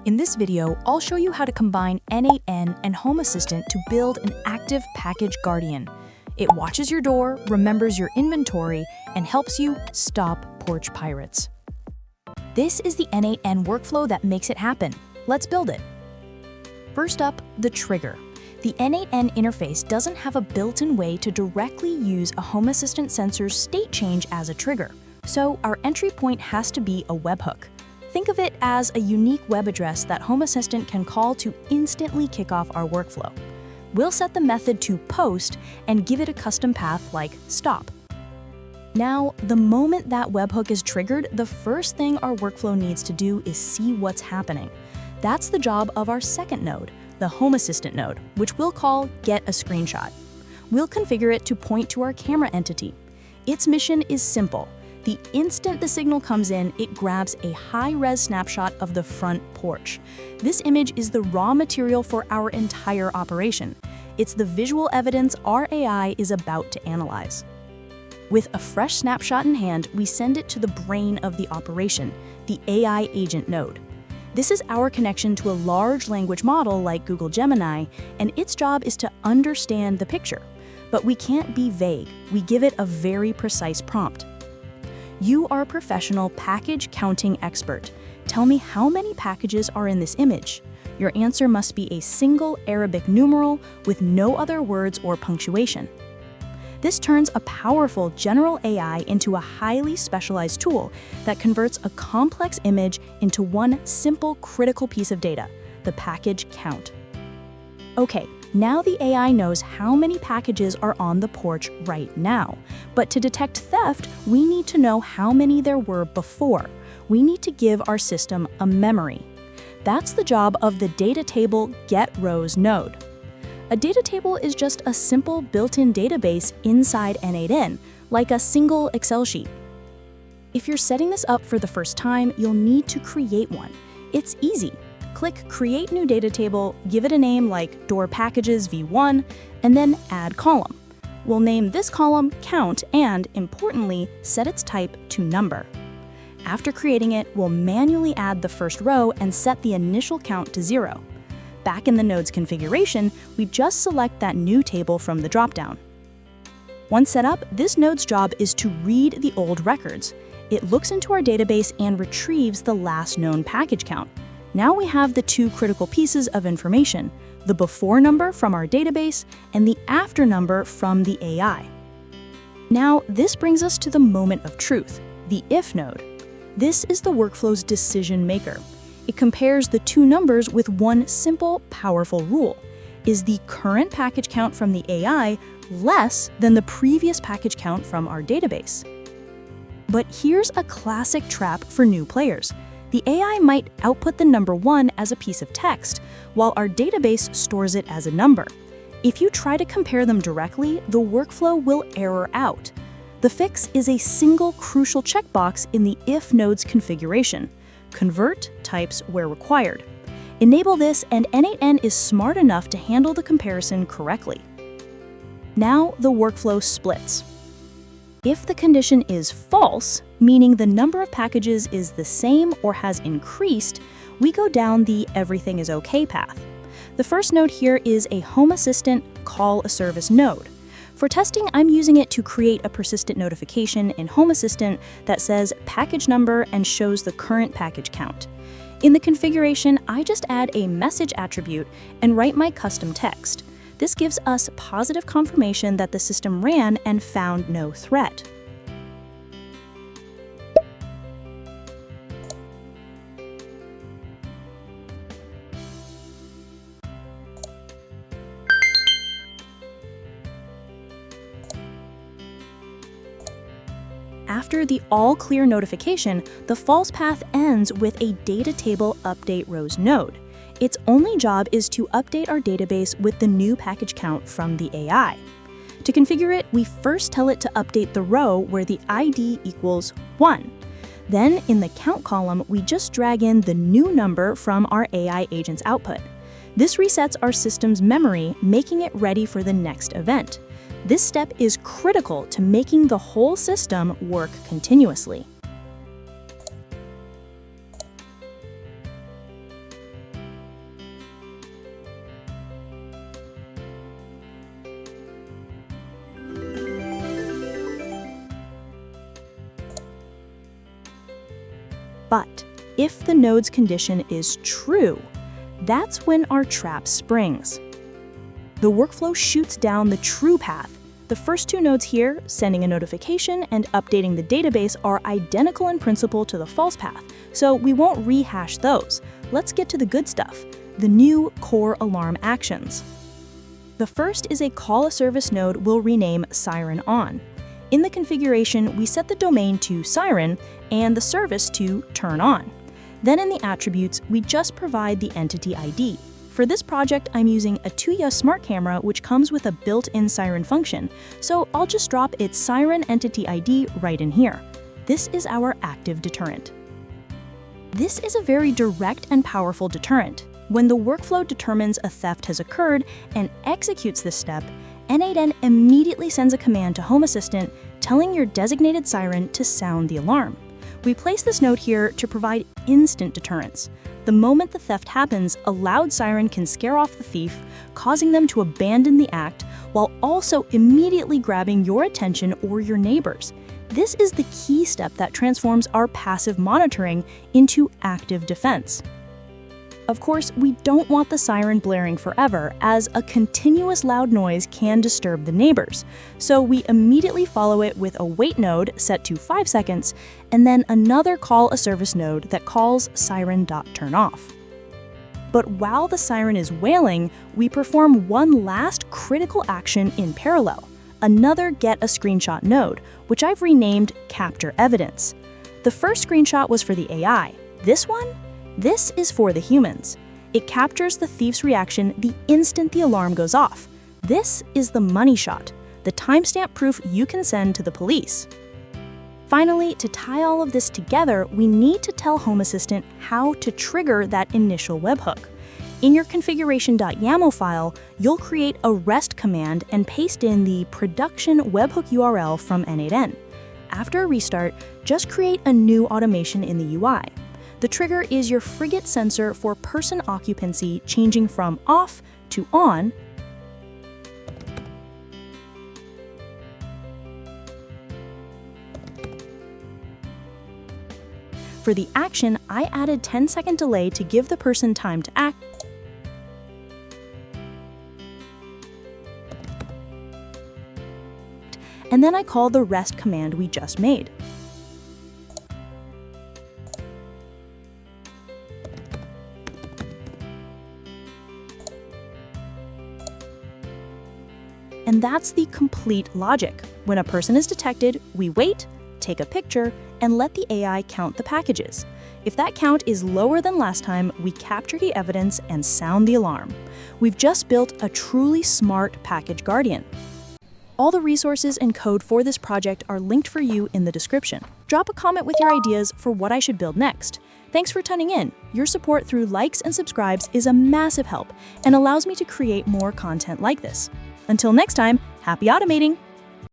In this video, I'll show you how to combine N8N and Home Assistant to build an active package guardian. It watches your door, remembers your inventory, and helps you stop porch pirates. This is the N8N workflow that makes it happen. Let's build it. First up, the trigger. The N8N interface doesn't have a built-in way to directly use a Home Assistant sensor's state change as a trigger, so our entry point has to be a webhook. Think of it as a unique web address that Home Assistant can call to instantly kick off our workflow. We'll set the method to post and give it a custom path like stop. Now, the moment that webhook is triggered, the first thing our workflow needs to do is see what's happening. That's the job of our second node, the Home Assistant node, which we'll call Get a Screenshot. We'll configure it to point to our camera entity. Its mission is simple. The instant the signal comes in, it grabs a high-res snapshot of the front porch. This image is the raw material for our entire operation. It's the visual evidence our AI is about to analyze. With a fresh snapshot in hand, we send it to the brain of the operation, the AI agent node. This is our connection to a large language model like Google Gemini, and its job is to understand the picture. But we can't be vague. We give it a very precise prompt. You are a professional package counting expert. Tell me how many packages are in this image. Your answer must be a single Arabic numeral with no other words or punctuation. This turns a powerful general AI into a highly specialized tool that converts a complex image into one simple critical piece of data, the package count. Okay, now the AI knows how many packages are on the porch right now. But to detect theft, we need to know how many there were before. We need to give our system a memory. That's the job of the data table getRows node. A data table is just a simple built-in database inside N8N, like a single Excel sheet. If you're setting this up for the first time, you'll need to create one. It's easy. Click Create New Data Table, give it a name like Door Packages V1, and then Add Column. We'll name this column Count and, importantly, set its type to Number. After creating it, we'll manually add the first row and set the initial count to 0. Back in the node's configuration, we just select that new table from the dropdown. Once set up, this node's job is to read the old records. It looks into our database and retrieves the last known package count. Now we have the two critical pieces of information, the before number from our database and the after number from the AI. Now, this brings us to the moment of truth, the if node. This is the workflow's decision maker. It compares the two numbers with one simple, powerful rule. Is the current package count from the AI less than the previous package count from our database? But here's a classic trap for new players. The AI might output the number 1 as a piece of text, while our database stores it as a number. If you try to compare them directly, the workflow will error out. The fix is a single crucial checkbox in the if node's configuration. Convert types where required. Enable this and N8N is smart enough to handle the comparison correctly. Now the workflow splits. If the condition is false, meaning the number of packages is the same or has increased, we go down the everything is okay path. The first node here is a Home Assistant call a service node. For testing, I'm using it to create a persistent notification in Home Assistant that says package number and shows the current package count. In the configuration, I just add a message attribute and write my custom text. This gives us positive confirmation that the system ran and found no threat. After the all clear notification, the false path ends with a data table update rows node. Its only job is to update our database with the new package count from the AI. To configure it, we first tell it to update the row where the ID equals 1. Then, in the count column, we just drag in the new number from our AI agent's output. This resets our system's memory, making it ready for the next event. This step is critical to making the whole system work continuously. if the node's condition is true, that's when our trap springs. The workflow shoots down the true path. The first two nodes here, sending a notification and updating the database, are identical in principle to the false path, so we won't rehash those. Let's get to the good stuff, the new core alarm actions. The first is a call a service node we'll rename Siren On. In the configuration, we set the domain to Siren and the service to Turn On. Then in the attributes, we just provide the entity ID. For this project, I'm using a Tuya smart camera which comes with a built-in Siren function, so I'll just drop its Siren entity ID right in here. This is our active deterrent. This is a very direct and powerful deterrent. When the workflow determines a theft has occurred and executes this step, N8N immediately sends a command to Home Assistant telling your designated siren to sound the alarm. We place this node here to provide instant deterrence. The moment the theft happens, a loud siren can scare off the thief, causing them to abandon the act while also immediately grabbing your attention or your neighbors. This is the key step that transforms our passive monitoring into active defense. Of course, we don't want the siren blaring forever, as a continuous loud noise can disturb the neighbors. So we immediately follow it with a wait node set to 5 seconds, and then another call a service node that calls siren.turnoff. But while the siren is wailing, we perform one last critical action in parallel, another get a screenshot node, which I've renamed Capture Evidence. The first screenshot was for the AI. This is for the humans. It captures the thief's reaction the instant the alarm goes off. This is the money shot, the timestamp proof you can send to the police. Finally, to tie all of this together, we need to tell Home Assistant how to trigger that initial webhook. In your configuration.yaml file, you'll create a REST command and paste in the production webhook URL from N8N. After a restart, just create a new automation in the UI. The trigger is your Frigate sensor for person occupancy changing from off to on. For the action, I added 10-second delay to give the person time to act. And then I call the REST command we just made. And that's the complete logic. When a person is detected, we wait, take a picture, and let the AI count the packages. If that count is lower than last time, we capture the evidence and sound the alarm. We've just built a truly smart package guardian. All the resources and code for this project are linked for you in the description. Drop a comment with your ideas for what I should build next. Thanks for tuning in. Your support through likes and subscribes is a massive help and allows me to create more content like this. Until next time, happy automating!